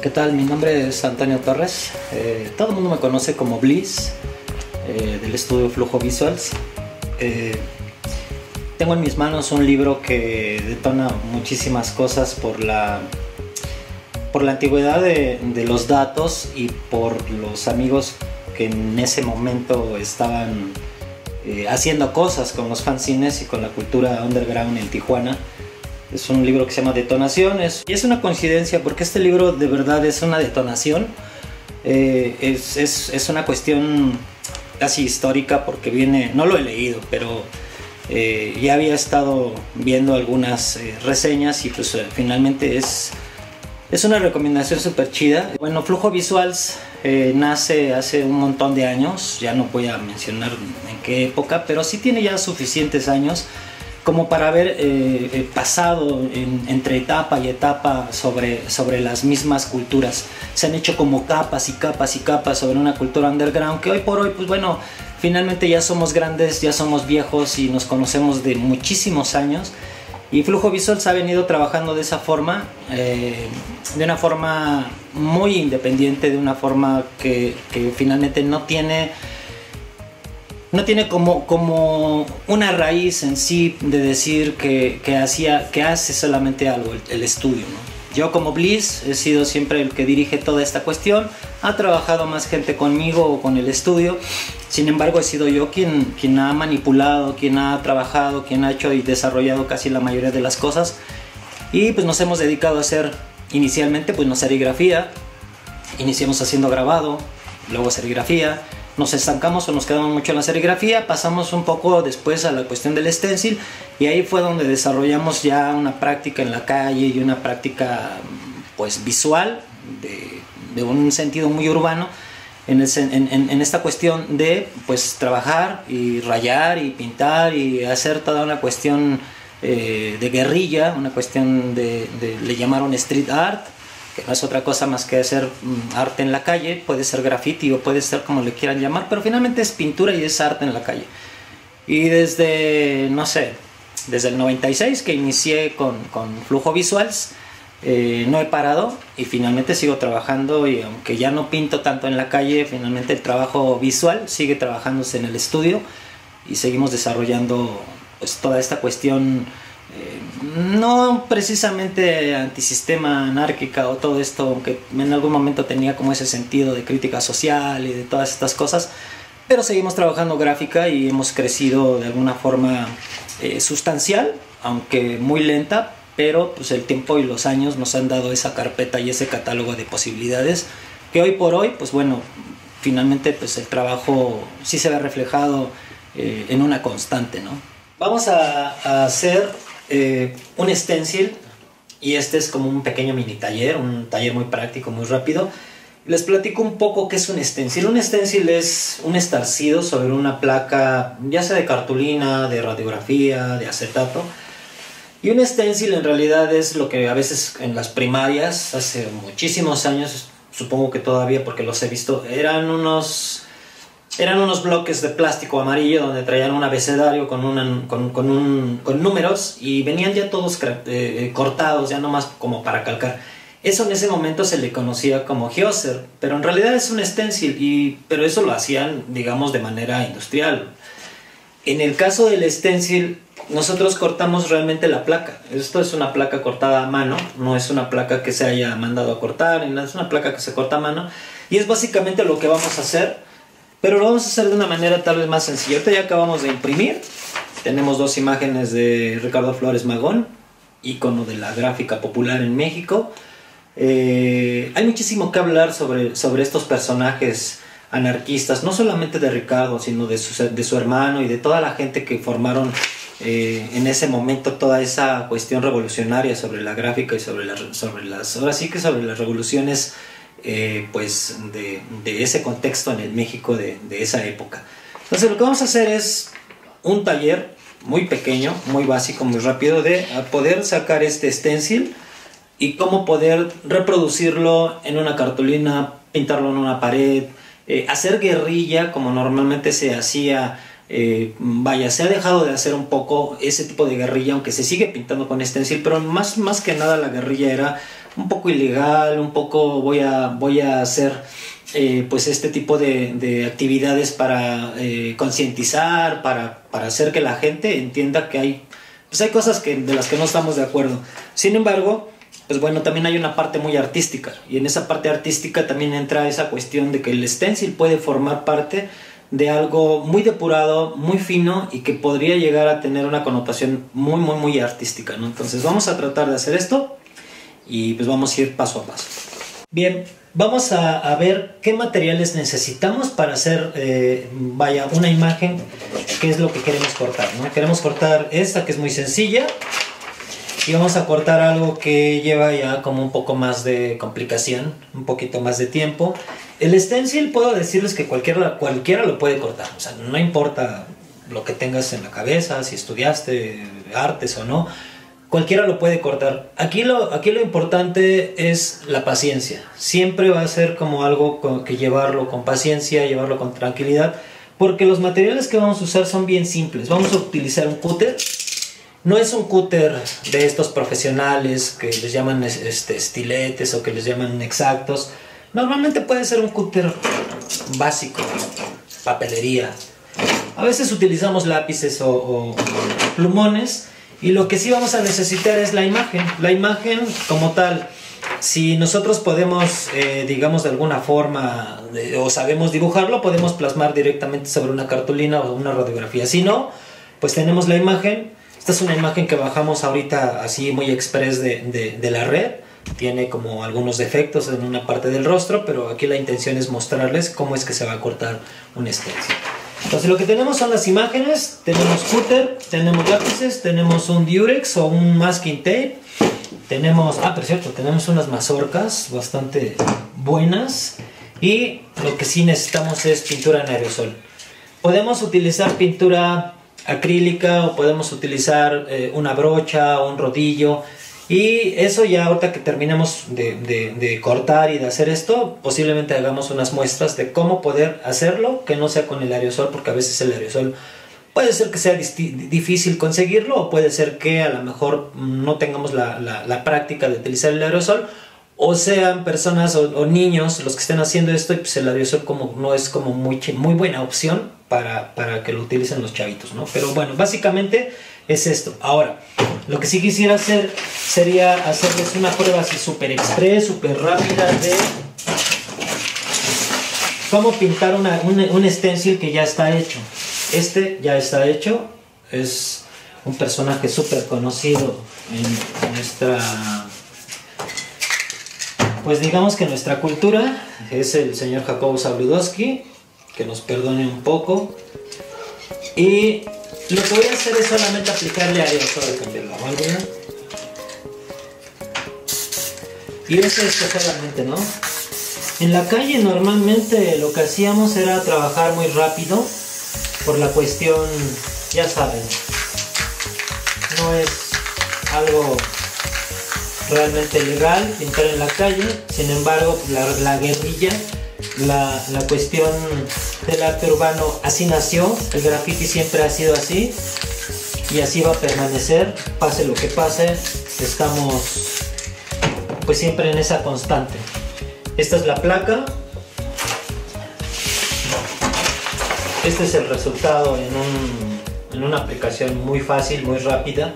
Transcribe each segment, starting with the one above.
¿Qué tal? Mi nombre es Antonio Torres. Todo el mundo me conoce como Bliss, del estudio Flujo Visuals. Tengo en mis manos un libro que detona muchísimas cosas por la antigüedad de los datos y por los amigos que en ese momento estaban haciendo cosas con los fanzines y con la cultura underground en Tijuana. Es un libro que se llama Detonaciones y es una coincidencia porque este libro de verdad es una detonación. Es una cuestión casi histórica porque viene, no lo he leído, pero ya había estado viendo algunas reseñas y pues finalmente es una recomendación súper chida. Bueno, Flujo Visuals nace hace un montón de años, ya no voy a mencionar en qué época, pero sí tiene ya suficientes años como para haber pasado entre etapa y etapa sobre las mismas culturas. Se han hecho como capas y capas y capas sobre una cultura underground que hoy por hoy, pues bueno, finalmente ya somos grandes, ya somos viejos y nos conocemos de muchísimos años. Y Flujo Visuals ha venido trabajando de esa forma, de una forma muy independiente, de una forma que finalmente no tiene como una raíz en sí de decir que hace solamente algo el estudio, ¿no? Yo como Bliss he sido siempre el que dirige toda esta cuestión, ha trabajado más gente conmigo o con el estudio, sin embargo he sido yo quien ha manipulado, quien ha trabajado, quien ha hecho y desarrollado casi la mayoría de las cosas, y pues nos hemos dedicado a hacer inicialmente pues serigrafía, iniciamos haciendo grabado, luego serigrafía. Nos estancamos o nos quedamos mucho en la serigrafía, pasamos un poco después a la cuestión del stencil y ahí fue donde desarrollamos ya una práctica en la calle y una práctica pues visual de un sentido muy urbano en esta cuestión de pues trabajar y rayar y pintar y hacer toda una cuestión de guerrilla, una cuestión le llamaron street art, que no es otra cosa más que hacer arte en la calle. Puede ser graffiti o puede ser como le quieran llamar, pero finalmente es pintura y es arte en la calle. Y desde, no sé, desde el 96 que inicié con Flujo Visuals, no he parado y finalmente sigo trabajando, y aunque ya no pinto tanto en la calle, finalmente el trabajo visual sigue trabajándose en el estudio y seguimos desarrollando pues toda esta cuestión no precisamente antisistema, anárquica o todo esto, aunque en algún momento tenía como ese sentido de crítica social y de todas estas cosas, pero seguimos trabajando gráfica y hemos crecido de alguna forma sustancial, aunque muy lenta, pero pues el tiempo y los años nos han dado esa carpeta y ese catálogo de posibilidades que hoy por hoy, pues bueno, finalmente pues el trabajo sí se ve reflejado en una constante, ¿no? Vamos a hacer un stencil, y este es como un pequeño mini taller, un taller muy práctico, muy rápido. Les platico un poco qué es un stencil. Un stencil es un estarcido sobre una placa, ya sea de cartulina, de radiografía, de acetato. Y un stencil en realidad es lo que a veces en las primarias, hace muchísimos años, supongo que todavía porque los he visto, eran unos bloques de plástico amarillo donde traían un abecedario con números y venían ya todos cortados, ya nomás como para calcar. Eso en ese momento se le conocía como geoser, pero en realidad es un stencil, pero eso lo hacían, digamos, de manera industrial. En el caso del stencil, nosotros cortamos realmente la placa. Esto es una placa cortada a mano, no es una placa que se haya mandado a cortar, es una placa que se corta a mano, y es básicamente lo que vamos a hacer. Pero lo vamos a hacer de una manera tal vez más sencilla. Ahorita ya acabamos de imprimir. Tenemos dos imágenes de Ricardo Flores Magón, ícono de la gráfica popular en México. Hay muchísimo que hablar sobre estos personajes anarquistas, no solamente de Ricardo, sino de su hermano y de toda la gente que formaron en ese momento toda esa cuestión revolucionaria sobre la gráfica y sobre las revoluciones pues de ese contexto en el México de esa época. Entonces lo que vamos a hacer es un taller muy pequeño, muy básico, muy rápido de poder sacar este stencil y cómo poder reproducirlo en una cartulina, pintarlo en una pared, hacer guerrilla como normalmente se hacía. Se ha dejado de hacer un poco ese tipo de guerrilla, aunque se sigue pintando con stencil, pero más que nada la guerrilla era un poco ilegal, un poco voy a hacer pues este tipo de actividades para concientizar, para hacer que la gente entienda que hay cosas de las que no estamos de acuerdo. Sin embargo, pues bueno, también hay una parte muy artística, y en esa parte artística también entra esa cuestión de que el stencil puede formar parte de algo muy depurado, muy fino, y que podría llegar a tener una connotación muy artística, ¿no? Entonces vamos a tratar de hacer esto y pues vamos a ir paso a paso. Bien, vamos a ver qué materiales necesitamos para hacer una imagen, que es lo que queremos cortar, ¿no? Queremos cortar esta, que es muy sencilla, y vamos a cortar algo que lleva ya como un poco más de complicación, un poquito más de tiempo. El stencil, puedo decirles que cualquiera lo puede cortar, o sea, no importa lo que tengas en la cabeza, si estudiaste artes o no, cualquiera lo puede cortar. Aquí lo importante es la paciencia. Siempre va a ser como algo que llevarlo con paciencia, llevarlo con tranquilidad, porque los materiales que vamos a usar son bien simples. Vamos a utilizar un cúter. No es un cúter de estos profesionales que les llaman estiletes o que les llaman exactos. Normalmente puede ser un cúter básico, papelería. A veces utilizamos lápices o plumones, y lo que sí vamos a necesitar es la imagen. La imagen como tal, si nosotros podemos, digamos de alguna forma, o sabemos dibujarlo, podemos plasmar directamente sobre una cartulina o una radiografía. Si no, pues tenemos la imagen. Esta es una imagen que bajamos ahorita así muy express de la red. Tiene como algunos defectos en una parte del rostro, pero aquí la intención es mostrarles cómo es que se va a cortar un stencil. Entonces lo que tenemos son las imágenes, tenemos cúter, tenemos lápices, tenemos un Durex o un masking tape, tenemos, por cierto, tenemos unas mazorcas bastante buenas, y lo que sí necesitamos es pintura en aerosol. Podemos utilizar pintura acrílica o podemos utilizar una brocha o un rodillo, y eso ya ahorita que terminemos de cortar y de hacer esto, posiblemente hagamos unas muestras de cómo poder hacerlo, que no sea con el aerosol, porque a veces el aerosol puede ser que sea difícil conseguirlo, o puede ser que a lo mejor no tengamos la práctica de utilizar el aerosol, o sean personas o niños los que estén haciendo esto, y pues el aerosol no es como muy buena opción para que lo utilicen los chavitos, ¿no? Pero bueno, básicamente es esto. Ahora, lo que sí quisiera hacer sería hacerles una prueba así súper express, súper rápida de cómo pintar un stencil que ya está hecho. Este ya está hecho, es un personaje súper conocido en nuestra, pues digamos que nuestra cultura, es el señor Jacobo Zabludowski, que nos perdone un poco. Y lo que voy a hacer es solamente aplicarle aerosol, cambiar la válvula. Y eso es solamente, ¿no? En la calle normalmente lo que hacíamos era trabajar muy rápido, por la cuestión, ya saben, no es algo realmente legal pintar en la calle. Sin embargo, la guerrilla, la cuestión del arte urbano, así nació. El graffiti siempre ha sido así y así va a permanecer, pase lo que pase. Estamos pues siempre en esa constante. Esta es la placa, este es el resultado en una aplicación muy fácil, muy rápida.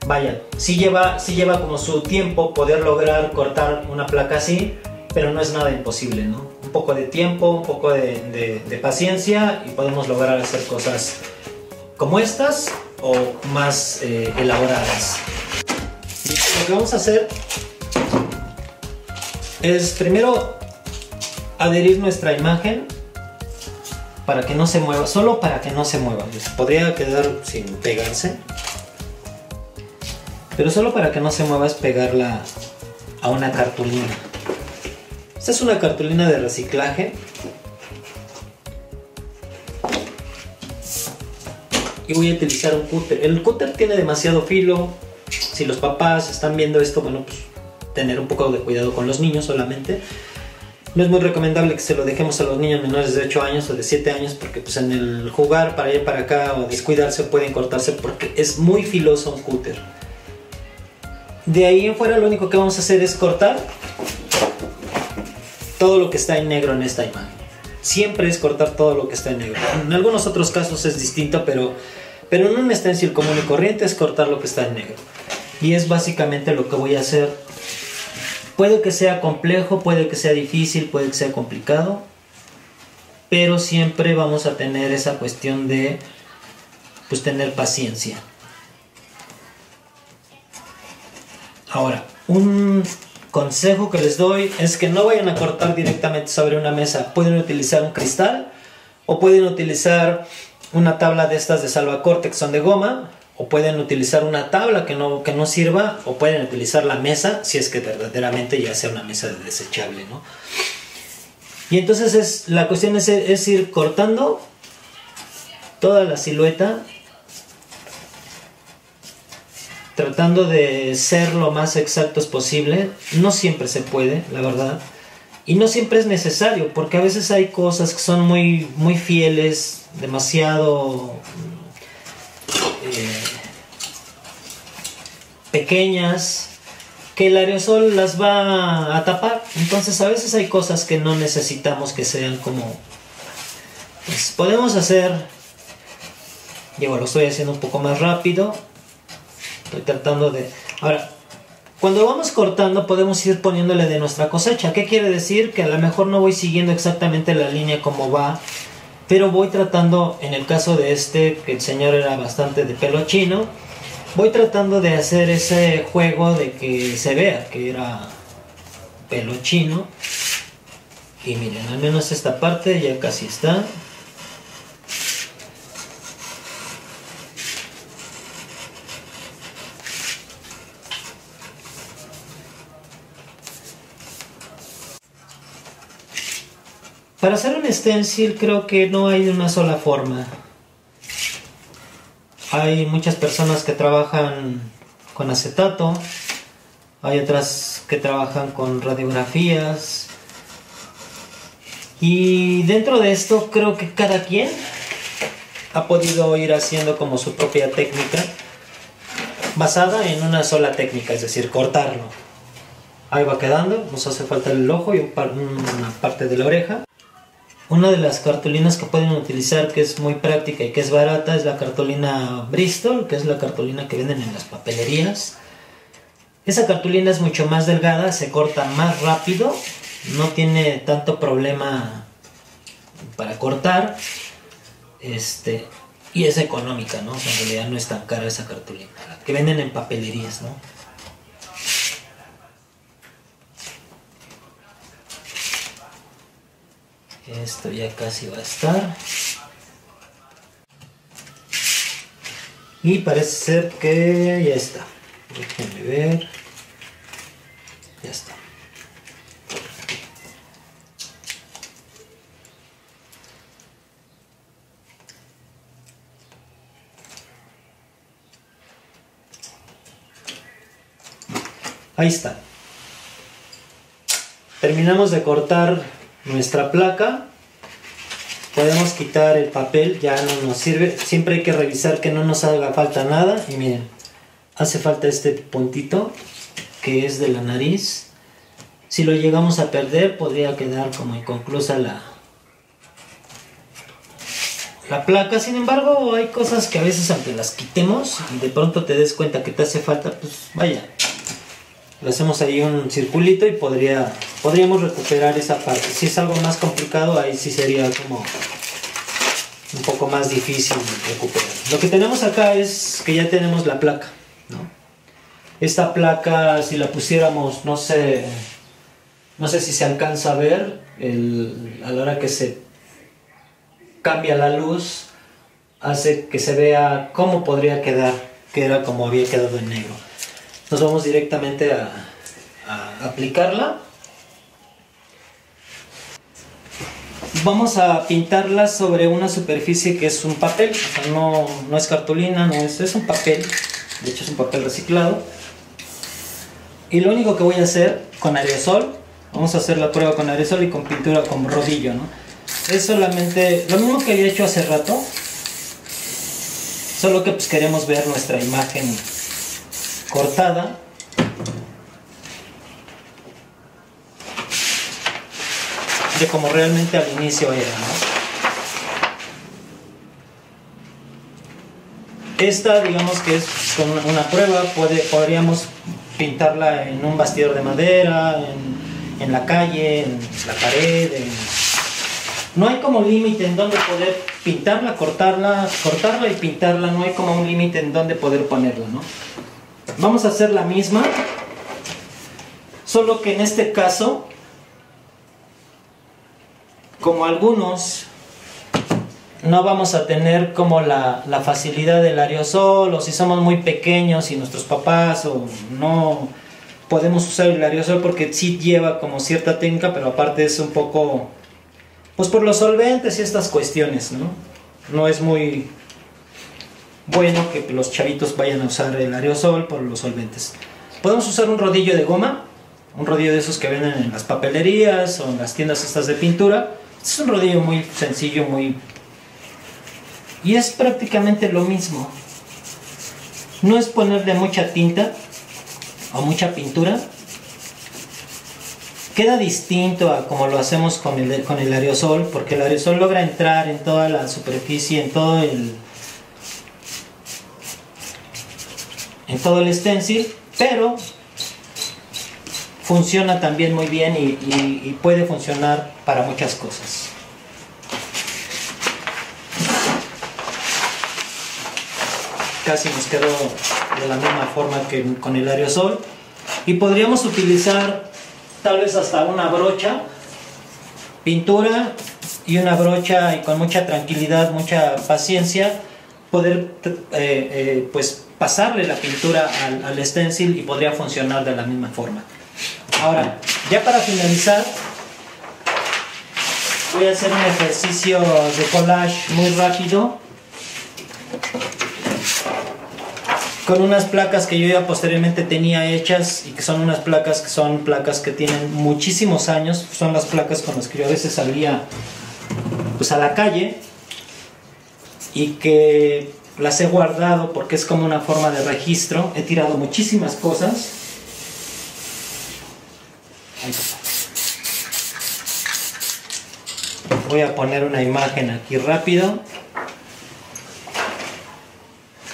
Vaya, sí lleva como su tiempo poder lograr cortar una placa así, pero no es nada imposible, ¿no? Un poco de tiempo, un poco de paciencia, y podemos lograr hacer cosas como estas o más elaboradas. Y lo que vamos a hacer es primero adherir nuestra imagen para que no se mueva, solo para que no se mueva. Podría quedar sin pegarse, pero solo para que no se mueva es pegarla a una cartulina. Esta es una cartulina de reciclaje y voy a utilizar un cúter. El cúter tiene demasiado filo. Si los papás están viendo esto, bueno, pues tener un poco de cuidado con los niños solamente. No es muy recomendable que se lo dejemos a los niños menores de 8 años o de 7 años, porque pues en el jugar para allá y para acá o descuidarse pueden cortarse, porque es muy filoso un cúter. De ahí en fuera lo único que vamos a hacer es cortar todo lo que está en negro en esta imagen. Siempre es cortar todo lo que está en negro. En algunos otros casos es distinto, pero en un stencil común y corriente es cortar lo que está en negro. Y es básicamente lo que voy a hacer. Puede que sea complejo, puede que sea difícil, puede que sea complicado, pero siempre vamos a tener esa cuestión de pues tener paciencia. Ahora, un consejo que les doy es que no vayan a cortar directamente sobre una mesa. Pueden utilizar un cristal o pueden utilizar una tabla de estas de salvacorte que son de goma, o pueden utilizar una tabla que no sirva, o pueden utilizar la mesa si es que verdaderamente ya sea una mesa desechable, ¿no? Y entonces la cuestión es ir cortando toda la silueta, tratando de ser lo más exactos posible. No siempre se puede, la verdad, y no siempre es necesario, porque a veces hay cosas que son muy, muy fieles, demasiado pequeñas, que el aerosol las va a tapar. Entonces a veces hay cosas que no necesitamos que sean como, pues podemos hacer, digo, lo estoy haciendo un poco más rápido, estoy tratando de... Ahora, cuando vamos cortando podemos ir poniéndole de nuestra cosecha. ¿Qué quiere decir? Que a lo mejor no voy siguiendo exactamente la línea como va, pero voy tratando, en el caso de que el señor era bastante de pelo chino, voy tratando de hacer ese juego de que se vea que era pelo chino. Y miren, al menos esta parte ya casi está. Para hacer un stencil creo que no hay una sola forma. Hay muchas personas que trabajan con acetato, hay otras que trabajan con radiografías, y dentro de esto creo que cada quien ha podido ir haciendo como su propia técnica basada en una sola técnica, es decir, cortarlo. Ahí va quedando, nos hace falta el ojo y una parte de la oreja. Una de las cartulinas que pueden utilizar, que es muy práctica y que es barata, es la cartulina Bristol, que es la cartulina que venden en las papelerías. Esa cartulina es mucho más delgada, se corta más rápido, no tiene tanto problema para cortar, y es económica, ¿no? O sea, en realidad no es tan cara esa cartulina, la que venden en papelerías, ¿no? Esto ya casi va a estar. Y parece ser que ya está. Déjenme ver. Ya está. Ahí está. Terminamos de cortar nuestra placa. Podemos quitar el papel, ya no nos sirve. Siempre hay que revisar que no nos haga falta nada. Y miren, hace falta este puntito que es de la nariz. Si lo llegamos a perder, podría quedar como inconclusa la placa. Sin embargo, hay cosas que a veces, aunque las quitemos y de pronto te des cuenta que te hace falta, pues vaya, le hacemos ahí un circulito y podríamos recuperar esa parte. Si es algo más complicado, ahí sí sería como un poco más difícil recuperar. Lo que tenemos acá es que ya tenemos la placa, ¿no? Esta placa, si la pusiéramos, no sé si se alcanza a ver, a la hora que se cambia la luz, hace que se vea cómo podría quedar, que era como había quedado en negro. Nos vamos directamente a aplicarla. Vamos a pintarla sobre una superficie que es un papel, o sea, no es cartulina, es un papel, de hecho es un papel reciclado. Y lo único que voy a hacer con aerosol, vamos a hacer la prueba con aerosol y con pintura con rodillo, ¿no? Es solamente lo mismo que había hecho hace rato, solo que pues queremos ver nuestra imagen cortada. de como realmente al inicio era, ¿no? Esta, digamos que es con una prueba, podríamos pintarla en un bastidor de madera, en la calle, en la pared. No hay como límite en donde poder pintarla, cortarla y pintarla. No hay como un límite en donde poder ponerla, ¿no? Vamos a hacer la misma, solo que en este caso, como algunos no vamos a tener como la facilidad del aerosol, o si somos muy pequeños y nuestros papás o no podemos usar el aerosol, porque sí lleva como cierta técnica, pero aparte es un poco, pues por los solventes y estas cuestiones, ¿no? No es muy bueno que los chavitos vayan a usar el aerosol por los solventes. Podemos usar un rodillo de goma, un rodillo de esos que venden en las papelerías o en las tiendas estas de pintura. Es un rodillo muy sencillo, y es prácticamente lo mismo. No es ponerle mucha tinta o mucha pintura. Queda distinto a como lo hacemos con el aerosol, porque el aerosol logra entrar en toda la superficie, en todo el stencil, pero funciona también muy bien y puede funcionar para muchas cosas. Casi nos quedó de la misma forma que con el aerosol, y podríamos utilizar tal vez hasta una brocha, pintura y una brocha, y con mucha tranquilidad, mucha paciencia poder pues pasarle la pintura al stencil, y podría funcionar de la misma forma. Ahora, ya para finalizar, voy a hacer un ejercicio de collage muy rápido con unas placas que yo ya posteriormente tenía hechas, y que son unas placas que tienen muchísimos años. Son las placas con las que yo a veces salía pues a la calle, y que las he guardado porque es como una forma de registro. He tirado muchísimas cosas. Voy a poner una imagen aquí rápido.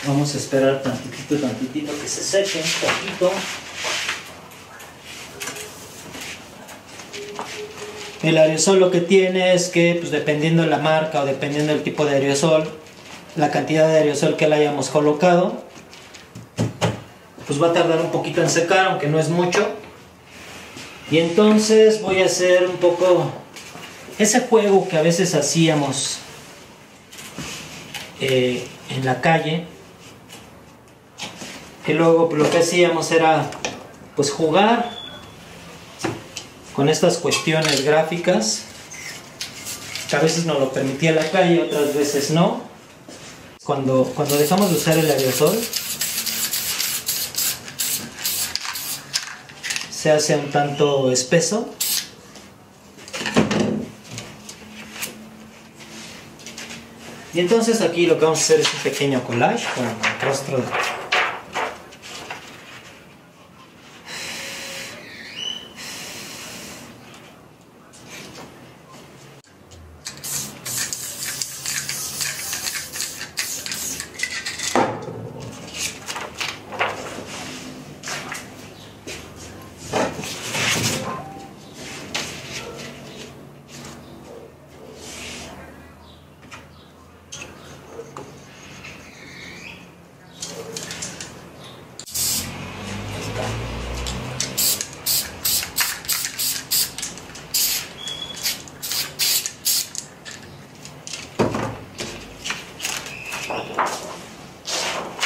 Vamos a esperar tantitito que se seque un poquito. El aerosol lo que tiene es que, pues, dependiendo de la marca o dependiendo del tipo de aerosol, la cantidad de aerosol que le hayamos colocado, pues va a tardar un poquito en secar, aunque no es mucho. Y entonces voy a hacer un poco ese juego que a veces hacíamos en la calle, que luego lo que hacíamos era pues jugar con estas cuestiones gráficas, que a veces nos lo permitía la calle, otras veces no. Cuando dejamos de usar el aerosol, se hace un tanto espeso. Y entonces aquí lo que vamos a hacer es un pequeño collage con el rostro de...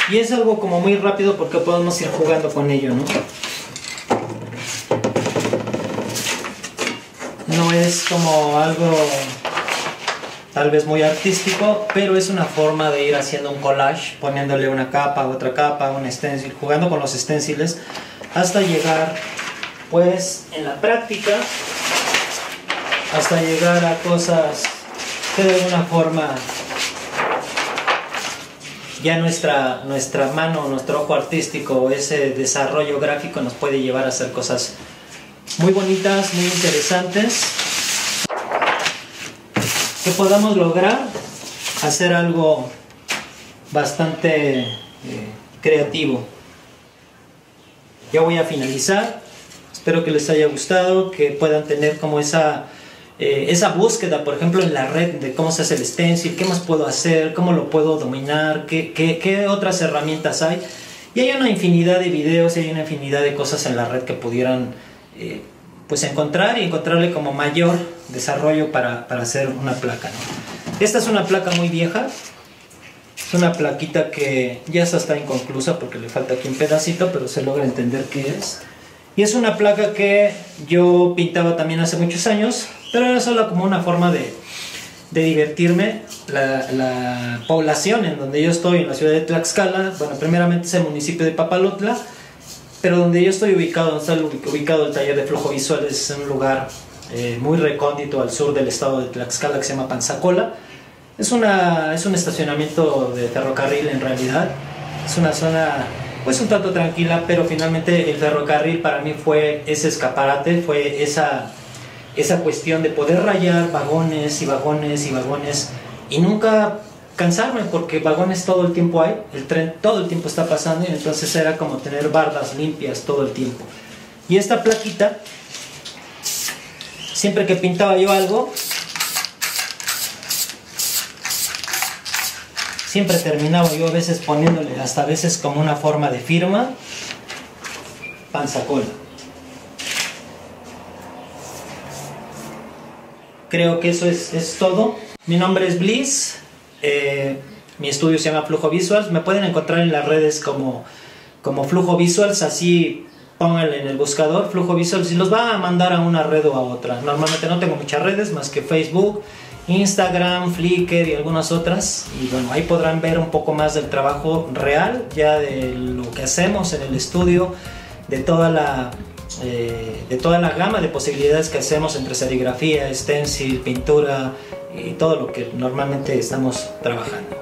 Y es algo como muy rápido porque podemos ir jugando con ello, ¿no? No es como algo tal vez muy artístico, pero es una forma de ir haciendo un collage, poniéndole una capa, otra capa, un stencil, jugando con los stenciles, hasta llegar, pues, en la práctica, hasta llegar a cosas que de alguna forma ya nuestra mano, nuestro ojo artístico, ese desarrollo gráfico nos puede llevar a hacer cosas muy bonitas, muy interesantes. que podamos lograr hacer algo bastante creativo. Ya voy a finalizar. Espero que les haya gustado, que puedan tener como esa búsqueda, por ejemplo, en la red de cómo se hace el stencil, qué más puedo hacer, cómo lo puedo dominar, qué otras herramientas hay. Y hay una infinidad de videos, hay una infinidad de cosas en la red que pudieran pues encontrar y encontrarle como mayor desarrollo para hacer una placa, ¿no? Esta es una placa muy vieja. Es una plaquita que ya está inconclusa porque le falta aquí un pedacito, pero se logra entender qué es. Y es una placa que yo pintaba también hace muchos años, pero era solo como una forma de divertirme. La población en donde yo estoy, en la ciudad de Tlaxcala, bueno, primeramente es el municipio de Papalotla, pero donde yo estoy ubicado, donde está ubicado el taller de flujo visual, es un lugar muy recóndito al sur del estado de Tlaxcala que se llama Panzacola. Es un estacionamiento de ferrocarril en realidad. Es una zona pues un tanto tranquila, pero finalmente el ferrocarril para mí fue ese escaparate, fue esa cuestión de poder rayar vagones y vagones y vagones y nunca cansarme, porque vagones todo el tiempo hay, el tren todo el tiempo está pasando, y entonces era como tener bardas limpias todo el tiempo. Y esta plaquita, siempre que pintaba yo algo, siempre terminaba yo a veces poniéndole hasta a veces como una forma de firma, Panzacola. Creo que eso es todo. Mi nombre es Bliss, mi estudio se llama Flujo Visuals. Me pueden encontrar en las redes como Flujo Visuals, así pónganle en el buscador Flujo Visuals y los va a mandar a una red o a otra. Normalmente no tengo muchas redes más que Facebook, Instagram, Flickr y algunas otras, y bueno, ahí podrán ver un poco más del trabajo real, ya de lo que hacemos en el estudio, de toda la gama de posibilidades que hacemos entre serigrafía, stencil, pintura y todo lo que normalmente estamos trabajando.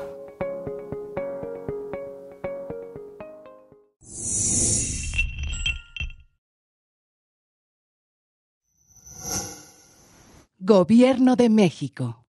Gobierno de México.